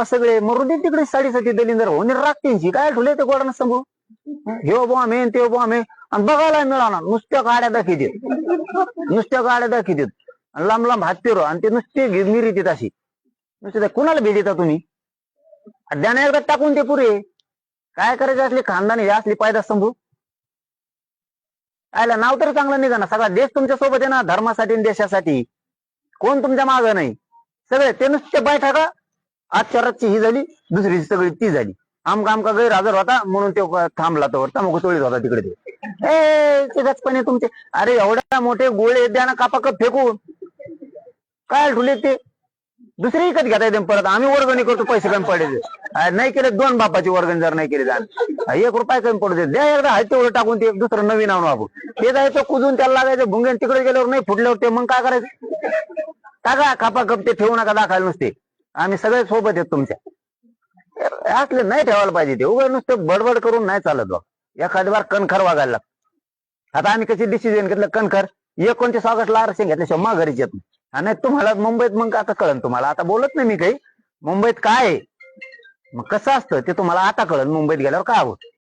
सगळे मरून दे तिकडे साडीसाठी दलिंदर होणे राखतींची काय ठुले ते गोडानं सांगू हे बो आम्ही ते बो आम्ही आणि बघायला मिळाला नुसत्या गाड्या दाखवतात नुसत्या गाड्या दाखवतात लांब लांब हात फिरो आणि ते नुसते मिरीत अशी नुसते कुणाला भेट तुम्ही द्याने एकदा टाकून ते पुरे काय करायचे असले खानदानी हे असली पायदा संभू आयला नाव तरी चांगलं निघा ना सगळा देश तुमच्या सोबत आहे ना धर्मासाठी आणि देशासाठी कोण तुमच्या मागं नाही सगळे ते नुसते बैठा का आजच्या रातची ही झाली दुसरी सगळी ती झाली आमका गैरहजर होता म्हणून ते थांबला तो तंबाखू चोळीत होता तिकडे ते गचपणे तुमचे अरे एवढ्या मोठे गोळे द्या ना कापा कप फेकून काय ठुले ते दुसरी विकत घेता येते परत आम्ही वर्गणी करतो पैसे कमी पडायचे नाही केले 2 बापाची वर्गणी जर नाही केली जाण 1 रुपया कमी पडू दे द्या एकदा हाय तेवढं टाकून ते दुसरं नवीन आणू आपण ते जायचं कुजून त्याला लागायचं भुंगेन तिकडे गेल्यावर नाही फुटल्यावर ते मग काय करायचं टाका कापा कप ते ठेवू नका दाखवायला नुसते आम्ही सगळे सोबत आहेत तुमच्या असले नाही ठेवायला पाहिजे ते उघड नुसतं बडबड करून नाही चालत बघ एखादी बार कणखर वागायला लागत आता आम्ही कशी डिसिजन घेतलं कणखर 29 ऑगस्टला आरक्षण घेतल्याशिवाय माघारीच येत नाही तुम्हाला मुंबईत मग आता कळन तुम्हाला आता बोलत नाही मी काही मुंबईत काय मग कसं असतं ते तुम्हाला आता कळन मुंबईत गेल्यावर काय होत